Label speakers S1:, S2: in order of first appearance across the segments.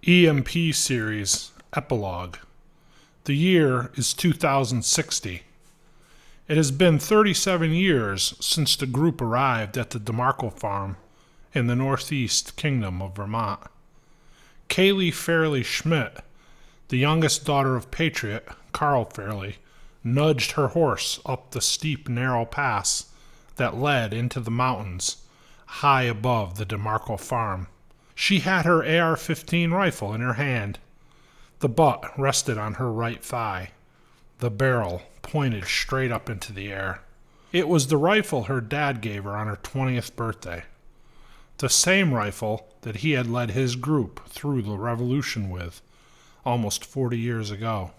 S1: EMP Series Epilogue. The year is 2060. It has been 37 years since the group arrived at the DeMarco farm in the northeast kingdom of Vermont. Kaylee Fairley Schmidt, the youngest daughter of Patriot, Carl Fairley, nudged her horse up the steep, narrow pass that led into the mountains high above the DeMarco farm. She had her AR-15 rifle in her hand. The butt rested on her right thigh. The barrel pointed straight up into the air. It was the rifle her dad gave her on her 20th birthday. The same rifle that he had led his group through the revolution with almost 40 years ago.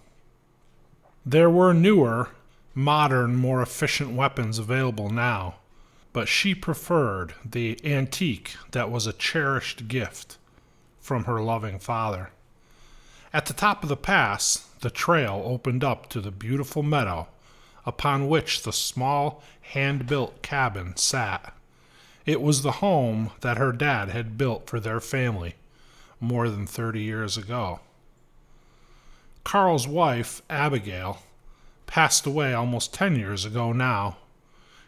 S1: There were newer, modern, more efficient weapons available now, but she preferred the antique that was a cherished gift from her loving father. At the top of the pass, the trail opened up to the beautiful meadow upon which the small, hand-built cabin sat. It was the home that her dad had built for their family more than 30 years ago. Carl's wife, Abigail, passed away almost 10 years ago now.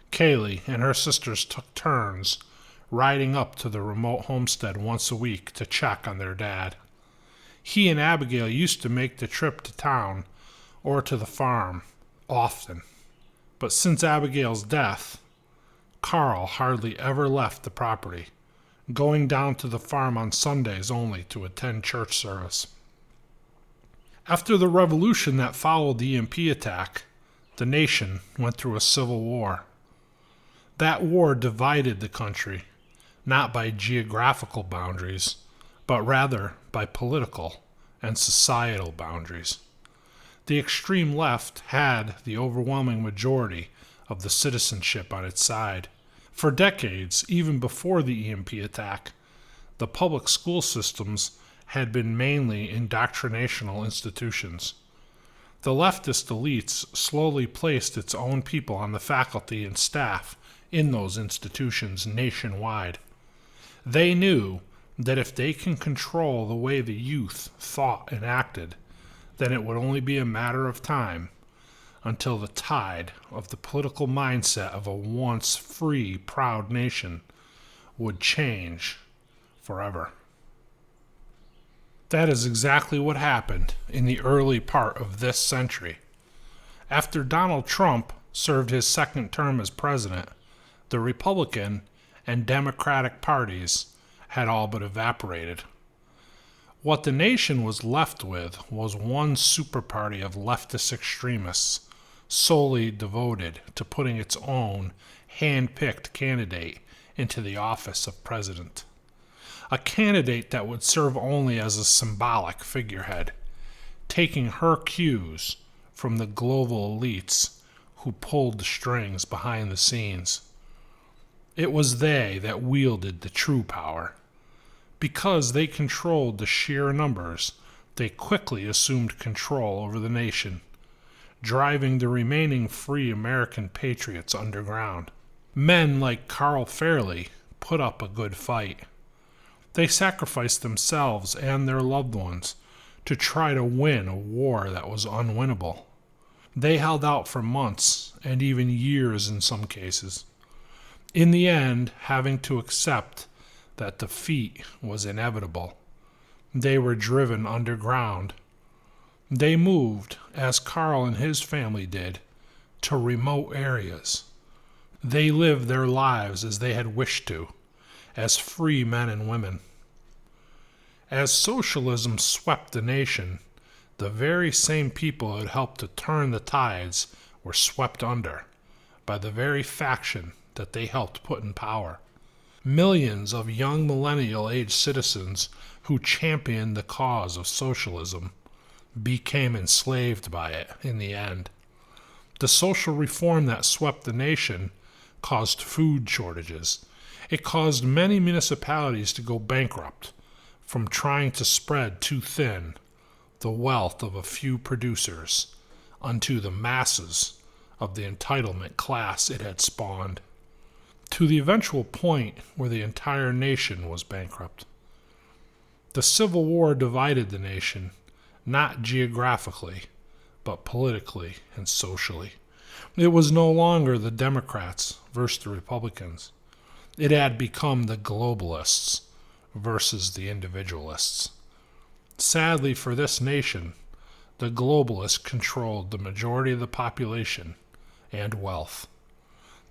S1: Kaylee and her sisters took turns riding up to the remote homestead once a week to check on their dad. He and Abigail used to make the trip to town or to the farm often, but since Abigail's death, Carl hardly ever left the property, going down to the farm on Sundays only to attend church service. After the revolution that followed the EMP attack, the nation went through a civil war. That war divided the country, not by geographical boundaries, but rather by political and societal boundaries. The extreme left had the overwhelming majority of the citizenship on its side. For decades, even before the EMP attack, the public school systems had been mainly indoctrinational institutions. The leftist elites slowly placed its own people on the faculty and staff in those institutions nationwide. They knew that if they can control the way the youth thought and acted, then it would only be a matter of time until the tide of the political mindset of a once free, proud nation would change forever. That is exactly what happened in the early part of this century. After Donald Trump served his second term as president, the Republican and Democratic parties had all but evaporated. What the nation was left with was one super party of leftist extremists solely devoted to putting its own hand-picked candidate into the office of president. A candidate that would serve only as a symbolic figurehead, taking her cues from the global elites who pulled the strings behind the scenes. It was they that wielded the true power. Because they controlled the sheer numbers, they quickly assumed control over the nation, driving the remaining free American patriots underground. Men like Carl Fairley put up a good fight. They sacrificed themselves and their loved ones to try to win a war that was unwinnable. They held out for months and even years in some cases, in the end having to accept that defeat was inevitable. They were driven underground. They moved, as Carl and his family did, to remote areas. They lived their lives as they had wished to, as free men and women. As socialism swept the nation, the very same people who had helped to turn the tides were swept under by the very faction that they helped put in power. Millions of young millennial-age citizens who championed the cause of socialism became enslaved by it in the end. The social reform that swept the nation caused food shortages. It caused many municipalities to go bankrupt from trying to spread too thin the wealth of a few producers unto the masses of the entitlement class it had spawned, to the eventual point where the entire nation was bankrupt. The Civil War divided the nation, not geographically, but politically and socially. It was no longer the Democrats versus the Republicans. It had become the globalists versus the individualists. Sadly for this nation, the globalists controlled the majority of the population and wealth.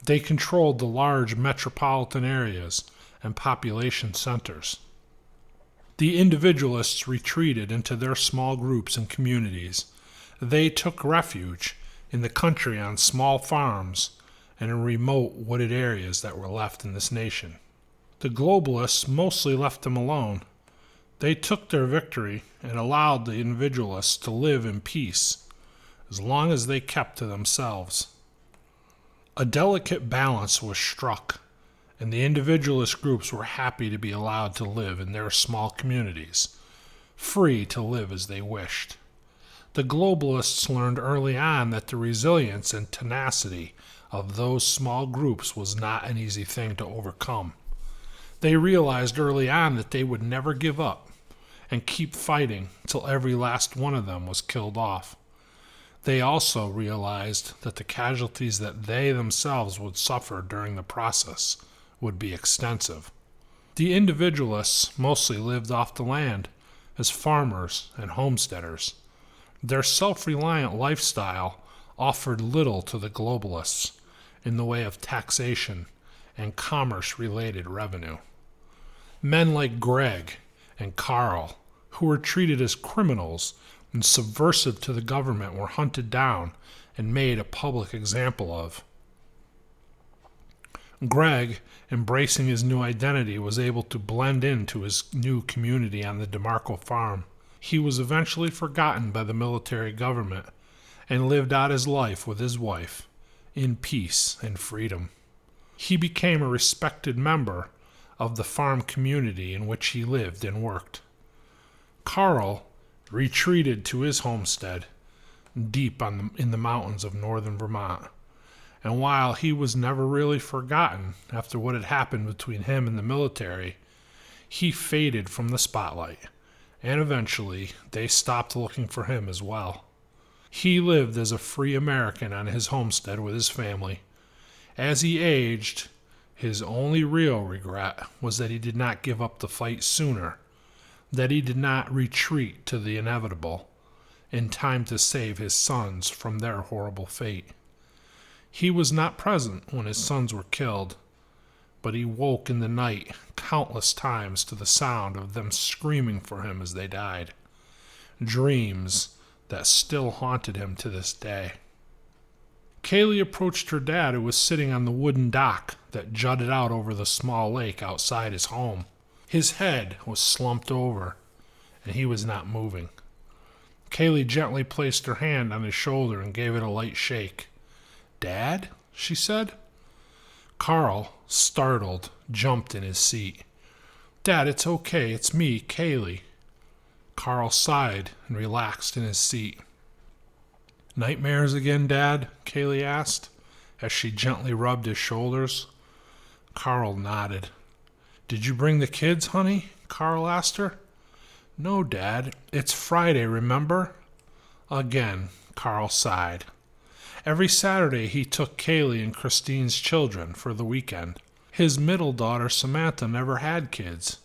S1: They controlled the large metropolitan areas and population centers. The individualists retreated into their small groups and communities. They took refuge in the country on small farms and in remote wooded areas that were left in this nation. The globalists mostly left them alone. They took their victory and allowed the individualists to live in peace as long as they kept to themselves. A delicate balance was struck, and the individualist groups were happy to be allowed to live in their small communities, free to live as they wished. The globalists learned early on that the resilience and tenacity of those small groups was not an easy thing to overcome. They realized early on that they would never give up and keep fighting till every last one of them was killed off. They also realized that the casualties that they themselves would suffer during the process would be extensive. The individualists mostly lived off the land as farmers and homesteaders. Their self-reliant lifestyle offered little to the globalists in the way of taxation and commerce-related revenue. Men like Greg and Carl, who were treated as criminals and subversive to the government, were hunted down and made a public example of. Greg, embracing his new identity, was able to blend into his new community on the DeMarco farm. He was eventually forgotten by the military government and lived out his life with his wife in peace and freedom. He became a respected member of the farm community in which he lived and worked. Carl retreated to his homestead deep in the mountains of northern Vermont, and while he was never really forgotten after what had happened between him and the military, he faded from the spotlight, and eventually they stopped looking for him as well. He lived as a free American on his homestead with his family. As he aged, his only real regret was that he did not give up the fight sooner, that he did not retreat to the inevitable in time to save his sons from their horrible fate. He was not present when his sons were killed, but he woke in the night countless times to the sound of them screaming for him as they died, dreams that still haunted him to this day. Kaylee approached her dad, who was sitting on the wooden dock that jutted out over the small lake outside his home. His head was slumped over, and he was not moving. Kaylee gently placed her hand on his shoulder and gave it a light shake. "Dad?" she said. Carl, startled, jumped in his seat. "Dad, it's okay. It's me, Kaylee." Carl sighed and relaxed in his seat. "Nightmares again, Dad?" Kaylee asked, as she gently rubbed his shoulders. Carl nodded. "Did you bring the kids, honey?" Carl asked her. "No, Dad. It's Friday, remember?" Again, Carl sighed. Every Saturday he took Kaylee and Christine's children for the weekend. His middle daughter, Samantha, never had kids.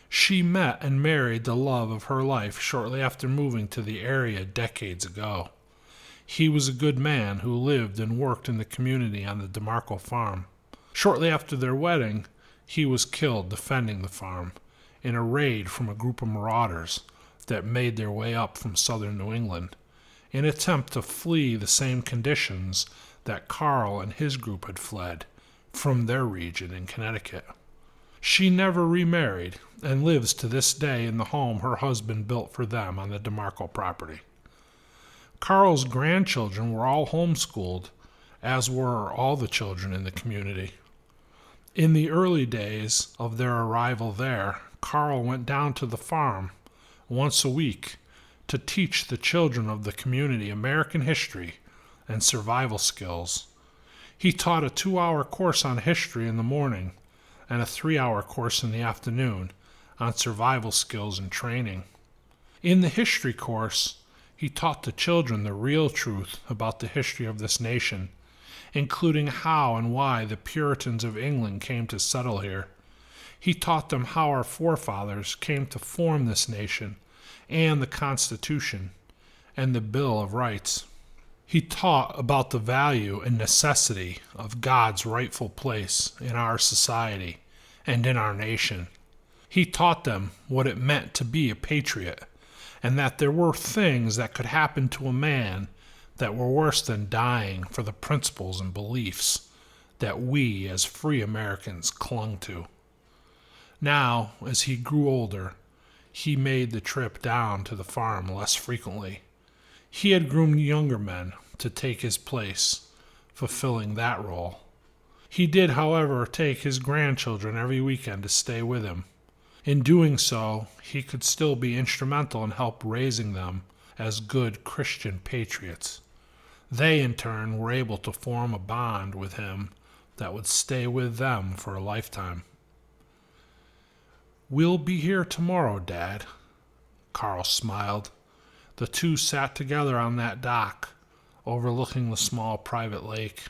S1: She met and married the love of her life shortly after moving to the area decades ago. He was a good man who lived and worked in the community on the DeMarco farm. Shortly after their wedding, he was killed defending the farm in a raid from a group of marauders that made their way up from southern New England in an attempt to flee the same conditions that Carl and his group had fled from their region in Connecticut. She never remarried and lives to this day in the home her husband built for them on the DeMarco property. Carl's grandchildren were all homeschooled, as were all the children in the community. In the early days of their arrival there, Carl went down to the farm once a week to teach the children of the community American history and survival skills. He taught a 2-hour course on history in the morning and a 3-hour course in the afternoon on survival skills and training. In the history course, he taught the children the real truth about the history of this nation, including how and why the Puritans of England came to settle here. He taught them how our forefathers came to form this nation and the Constitution and the Bill of Rights. He taught about the value and necessity of God's rightful place in our society and in our nation. He taught them what it meant to be a patriot, and that there were things that could happen to a man that were worse than dying for the principles and beliefs that we as free Americans clung to. Now, as he grew older, he made the trip down to the farm less frequently. He had groomed younger men to take his place, fulfilling that role. He did, however, take his grandchildren every weekend to stay with him. In doing so, he could still be instrumental in help raising them as good Christian patriots. They, in turn, were able to form a bond with him that would stay with them for a lifetime. "We'll be here tomorrow, Dad." Carl smiled. The two sat together on that dock, overlooking the small private lake.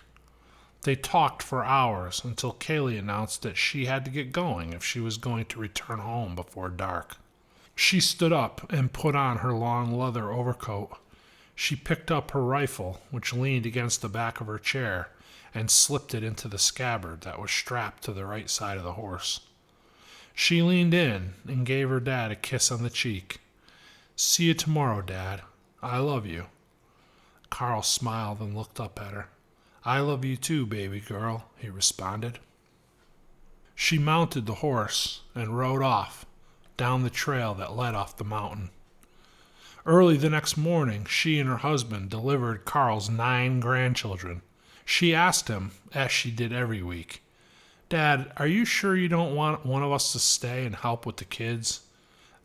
S1: They talked for hours until Kaylee announced that she had to get going if she was going to return home before dark. She stood up and put on her long leather overcoat. She picked up her rifle, which leaned against the back of her chair, and slipped it into the scabbard that was strapped to the right side of the horse. She leaned in and gave her dad a kiss on the cheek. "See you tomorrow, Dad. I love you." Carl smiled and looked up at her. "I love you too, baby girl," he responded. She mounted the horse and rode off down the trail that led off the mountain. Early the next morning, she and her husband delivered Carl's 9 grandchildren. She asked him, as she did every week, "Dad, are you sure you don't want one of us to stay and help with the kids?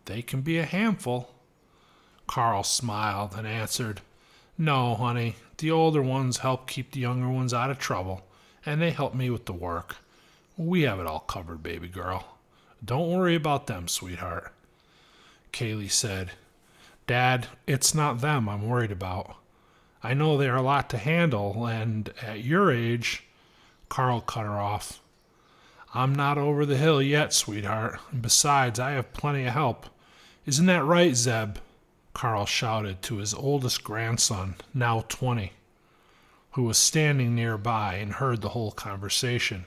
S1: They can be a handful." Carl smiled and answered, "No, honey, the older ones help keep the younger ones out of trouble, and they help me with the work. We have it all covered, baby girl. Don't worry about them, sweetheart." Kaylee said, "Dad, it's not them I'm worried about. I know they are a lot to handle, and at your age—" Carl cut her off. "I'm not over the hill yet, sweetheart, and besides, I have plenty of help. Isn't that right, Zeb?" Carl shouted to his oldest grandson, now 20, who was standing nearby and heard the whole conversation.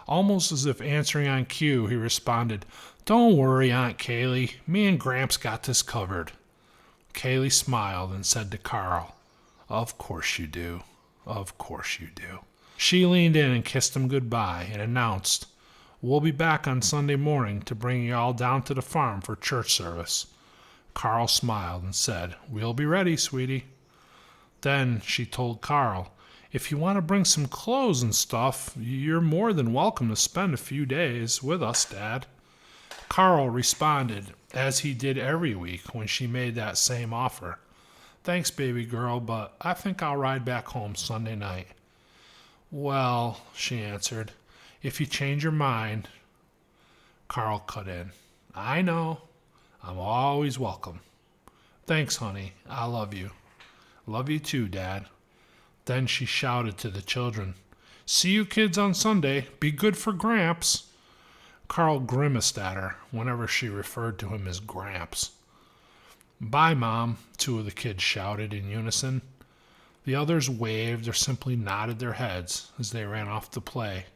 S1: Almost as if answering on cue, he responded, "Don't worry, Aunt Kaylee. Me and Gramps got this covered." Kaylee smiled and said to Carl, "Of course you do. Of course you do." She leaned in and kissed him goodbye and announced, "We'll be back on Sunday morning to bring you all down to the farm for church service." Carl smiled and said, "We'll be ready, sweetie." Then she told Carl, "If you want to bring some clothes and stuff, you're more than welcome to spend a few days with us, Dad." Carl responded, as he did every week when she made that same offer, "Thanks, baby girl, but I think I'll ride back home Sunday night." "Well," she answered, "if you change your mind—" Carl cut in, "I know. I'm always welcome. Thanks, honey. I love you." "Love you too, Dad." Then she shouted to the children, "See you kids on Sunday. Be good for Gramps." Carl grimaced at her whenever she referred to him as Gramps. "Bye, Mom," 2 of the kids shouted in unison. The others waved or simply nodded their heads as they ran off to play.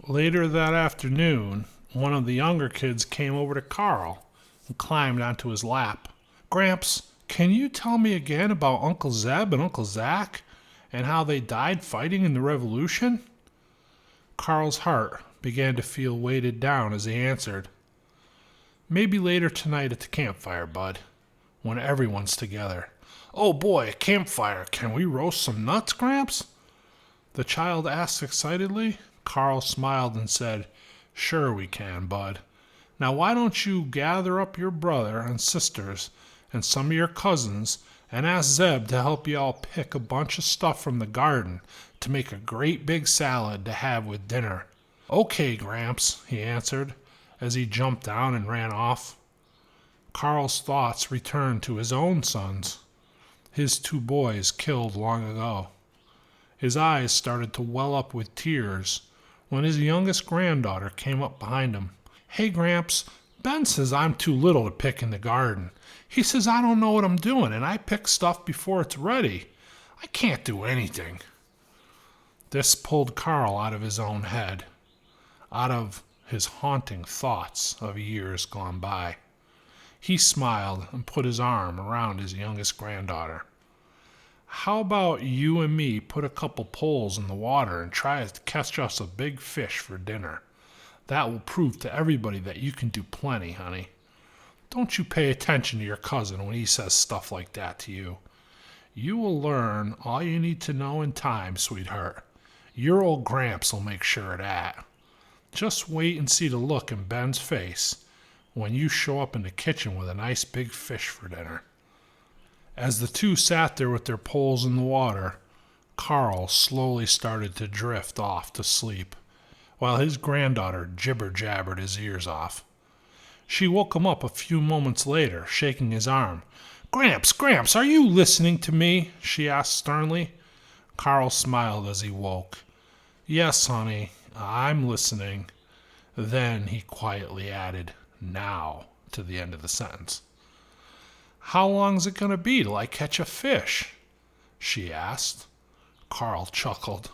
S1: Later that afternoon, one of the younger kids came over to Carl and climbed onto his lap. "Gramps, can you tell me again about Uncle Zeb and Uncle Zach and how they died fighting in the Revolution?" Carl's heart began to feel weighted down as he answered, "Maybe later tonight at the campfire, bud, when everyone's together." "Oh boy, a campfire. Can we roast some nuts, Gramps?" the child asked excitedly. Carl smiled and said, "Sure we can, bud. Now why don't you gather up your brother and sisters and some of your cousins and ask Zeb to help you all pick a bunch of stuff from the garden to make a great big salad to have with dinner." "Okay, Gramps," he answered, as he jumped down and ran off. Carl's thoughts returned to his own sons, his 2 boys killed long ago. His eyes started to well up with tears when his youngest granddaughter came up behind him. "Hey, Gramps, Ben says I'm too little to pick in the garden. He says I don't know what I'm doing, and I pick stuff before it's ready. I can't do anything." This pulled Carl out of his own head, out of his haunting thoughts of years gone by. He smiled and put his arm around his youngest granddaughter. "How about you and me put a couple poles in the water and try to catch us a big fish for dinner? That will prove to everybody that you can do plenty, honey. Don't you pay attention to your cousin when he says stuff like that to you. You will learn all you need to know in time, sweetheart. Your old Gramps will make sure of that. Just wait and see the look in Ben's face when you show up in the kitchen with a nice big fish for dinner." As the 2 sat there with their poles in the water, Carl slowly started to drift off to sleep, while his granddaughter jibber-jabbered his ears off. She woke him up a few moments later, shaking his arm. Gramps, are you listening to me?" she asked sternly. Carl smiled as he woke. "Yes, honey, I'm listening." Then he quietly added, "now," to the end of the sentence. "How long's it going to be till I catch a fish?" she asked. Carl chuckled.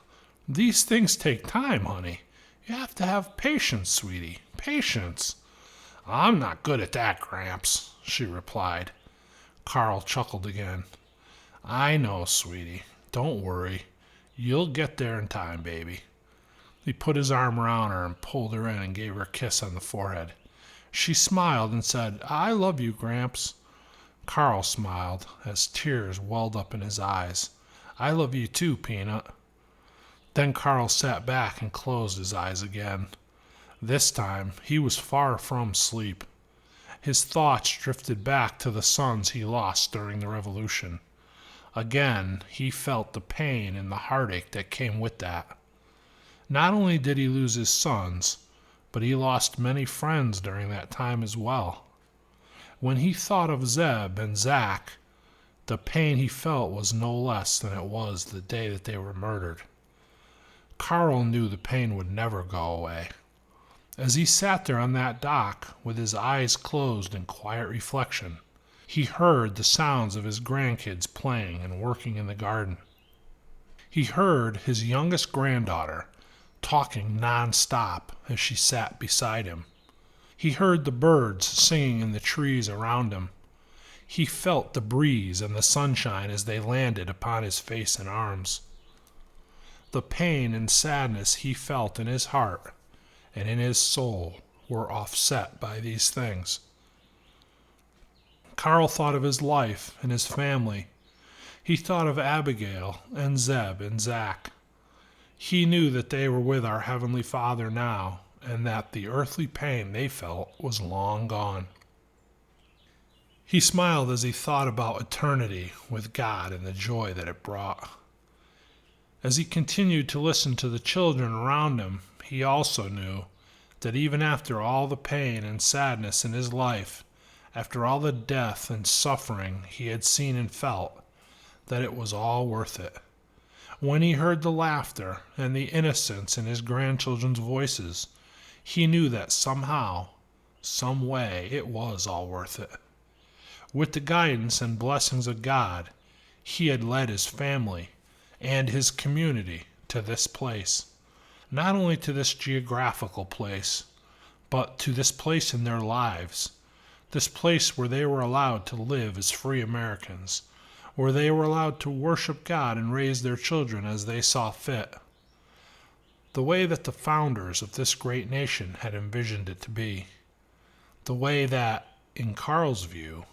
S1: "These things take time, honey. You have to have patience, sweetie, patience." "I'm not good at that, Gramps," she replied. Carl chuckled again. "I know, sweetie. Don't worry. You'll get there in time, baby." He put his arm around her and pulled her in and gave her a kiss on the forehead. She smiled and said, "I love you, Gramps." Carl smiled as tears welled up in his eyes. "I love you too, Peanut." Then Carl sat back and closed his eyes again. This time he was far from sleep. His thoughts drifted back to the sons he lost during the revolution. Again, he felt the pain and the heartache that came with that. Not only did he lose his sons, but he lost many friends during that time as well. When he thought of Zeb and Zach, the pain he felt was no less than it was the day that they were murdered. Carl knew the pain would never go away. As he sat there on that dock with his eyes closed in quiet reflection, he heard the sounds of his grandkids playing and working in the garden. He heard his youngest granddaughter talking non-stop as she sat beside him. He heard the birds singing in the trees around him. He felt the breeze and the sunshine as they landed upon his face and arms. The pain and sadness he felt in his heart and in his soul were offset by these things. Carl thought of his life and his family. He thought of Abigail and Zeb and Zach. He knew that they were with our Heavenly Father now, and that the earthly pain they felt was long gone. He smiled as he thought about eternity with God and the joy that it brought. As he continued to listen to the children around him, he also knew that even after all the pain and sadness in his life, after all the death and suffering he had seen and felt, that it was all worth it. When he heard the laughter and the innocence in his grandchildren's voices, he knew that somehow, some way, it was all worth it. With the guidance and blessings of God, he had led his family and his community to this place. Not only to this geographical place, but to this place in their lives, this place where they were allowed to live as free Americans, where they were allowed to worship God and raise their children as they saw fit, the way that the founders of this great nation had envisioned it to be, the way that, in Carl's view,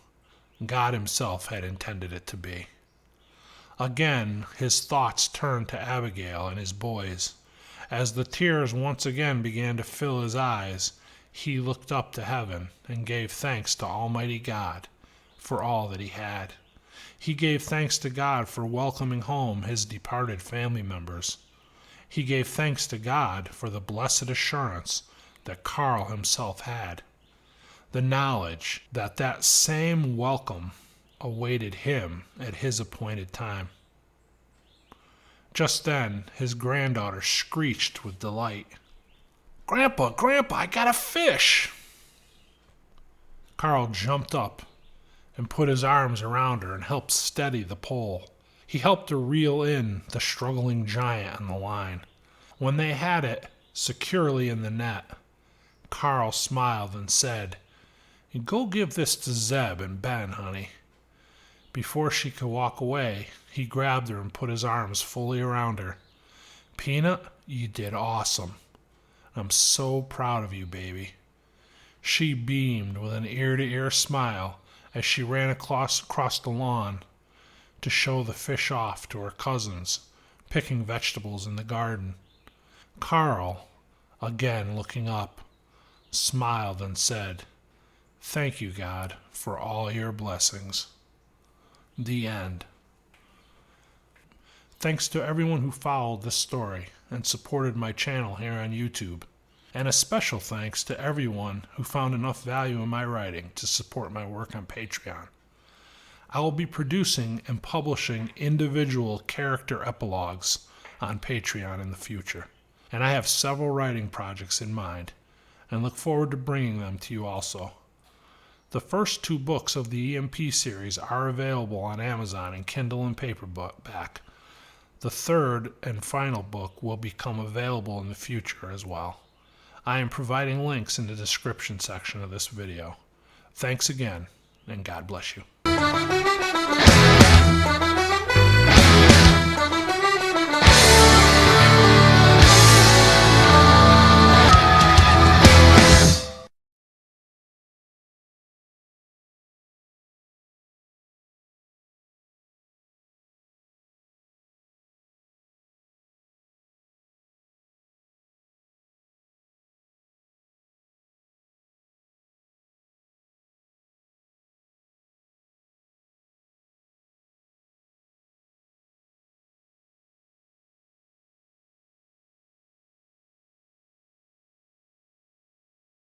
S1: God himself had intended it to be. Again, his thoughts turned to Abigail and his boys. As the tears once again began to fill his eyes, he looked up to heaven and gave thanks to Almighty God for all that he had. He gave thanks to God for welcoming home his departed family members. He gave thanks to God for the blessed assurance that Carl himself had. The knowledge that that same welcome awaited him at his appointed time. Just then, his granddaughter screeched with delight. "Grandpa, Grandpa, I got a fish!" Carl jumped up and put his arms around her and helped steady the pole. He helped her reel in the struggling giant on the line. When they had it securely in the net, Carl smiled and said, "Go give this to Zeb and Ben, honey." Before she could walk away, he grabbed her and put his arms fully around her. "Peanut, you did awesome. I'm so proud of you, baby." She beamed with an ear-to-ear smile as she ran across the lawn to show the fish off to her cousins, picking vegetables in the garden. Carl, again looking up, smiled and said, "Thank you, God, for all your blessings." The end. Thanks to everyone who followed this story and supported my channel here on YouTube. And a special thanks to everyone who found enough value in my writing to support my work on Patreon. I will be producing and publishing individual character epilogues on Patreon in the future. And I have several writing projects in mind and look forward to bringing them to you also. The first 2 books of the EMP series are available on Amazon in Kindle and paperback. The third and final book will become available in the future as well. I am providing links in the description section of this video. Thanks again, and God bless you.